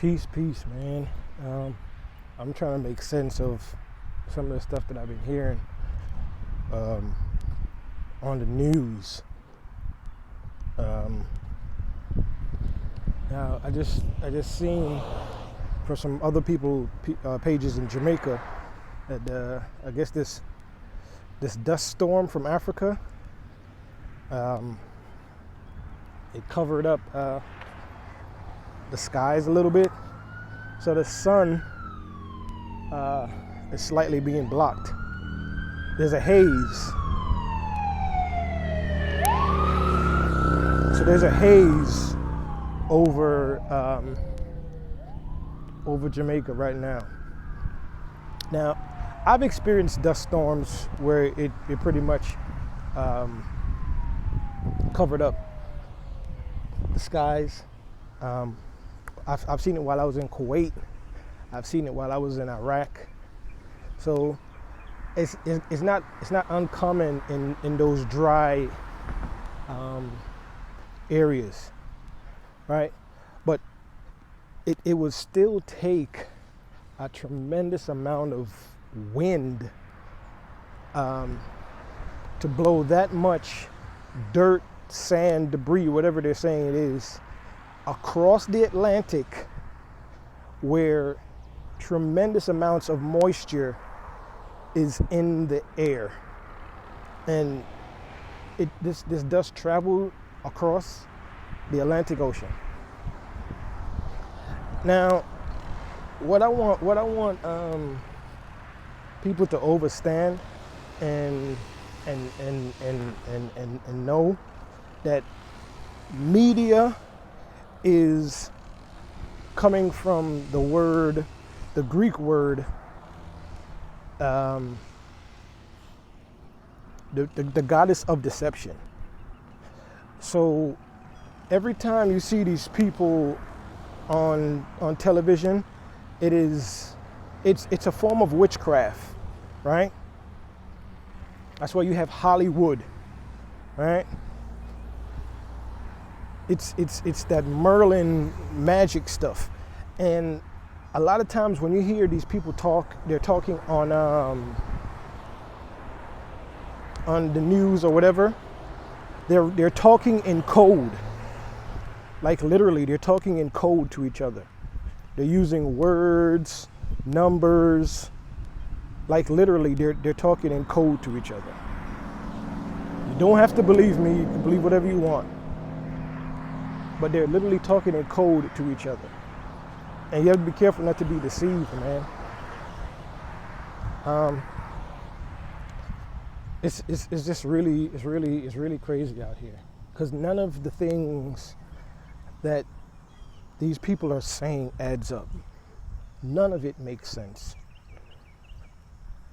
Peace, man. I'm trying to make sense of some of the stuff that I've been hearing um, on the news. Um, Now, I just seen for some other people pages in Jamaica that I guess this dust storm from Africa, um, it covered up the skies a little bit, so the sun is slightly being blocked. There's a haze, so there's a haze over Jamaica right now. Now, I've experienced dust storms where it pretty much covered up the skies. I've seen it while I was in Kuwait. I've seen it while I was in Iraq. So it's not uncommon in those dry areas, right? But it would still take a tremendous amount of wind to blow that much dirt, sand, debris, whatever they're saying it is, across the Atlantic, where tremendous amounts of moisture is in the air. And this dust traveled across the Atlantic Ocean. Now, what I want people to understand and know that media is coming from the Greek word, the goddess of deception. So every time you see these people on television, it's a form of witchcraft, right? That's why you have Hollywood, right? It's that Merlin magic stuff. And a lot of times when you hear these people talk, they're talking on the news or whatever, they're talking in code. Like literally, they're talking in code to each other. They're using words, numbers, like literally they're talking in code to each other. You don't have to believe me, you can believe whatever you want. But they're literally talking in code to each other. And you have to be careful not to be deceived, man. It's just really crazy out here. Because none of the things that these people are saying adds up. None of it makes sense.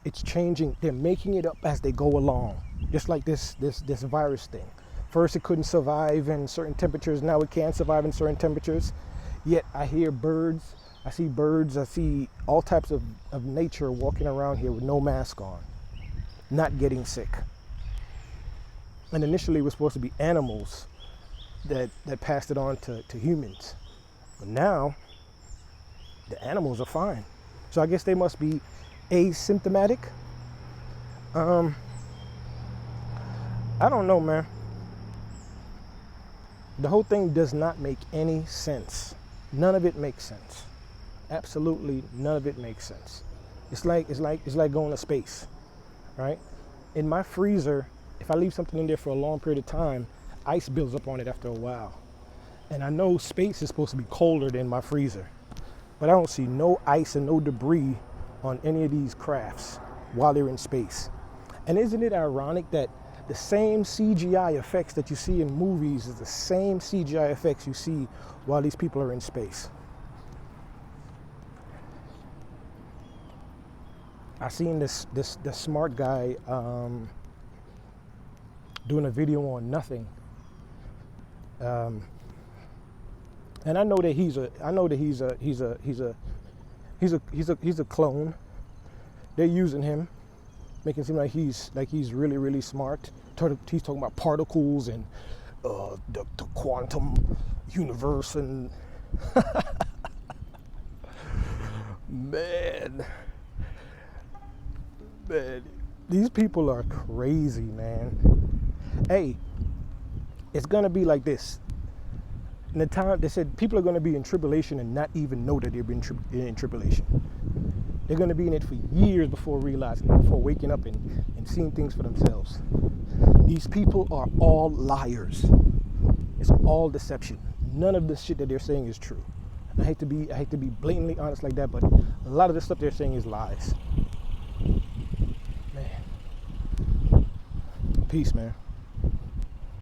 It's changing. They're making it up as they go along. Just like this virus thing. First it couldn't survive in certain temperatures. Now it can survive in certain temperatures. Yet I hear birds. I see birds. I see all types of nature walking around here with no mask on. Not getting sick. And initially it was supposed to be animals that passed it on to humans. But now, the animals are fine. So I guess they must be asymptomatic. I don't know, man. The whole thing does not make any sense. None of it makes sense. Absolutely none of it makes sense. It's like going to space, right? In my freezer, if I leave something in there for a long period of time, ice builds up on it after a while. And I know space is supposed to be colder than my freezer, but I don't see no ice and no debris on any of these crafts while they're in space. And isn't it ironic that the same CGI effects that you see in movies is the same CGI effects you see while these people are in space? I seen this smart guy doing a video on nothing. And I know that he's a clone. They're using him, making it seem like he's really smart. He's talking about particles and the quantum universe and Man, man, these people are crazy, man. Hey, it's gonna be like this. In the time, they said people are gonna be in tribulation and not even know that they've been in tribulation. They're gonna be in it for years before realizing, before waking up and seeing things for themselves. These people are all liars. It's all deception. None of the shit that they're saying is true. I hate to be blatantly honest like that, but a lot of the stuff they're saying is lies. Man. Peace, man.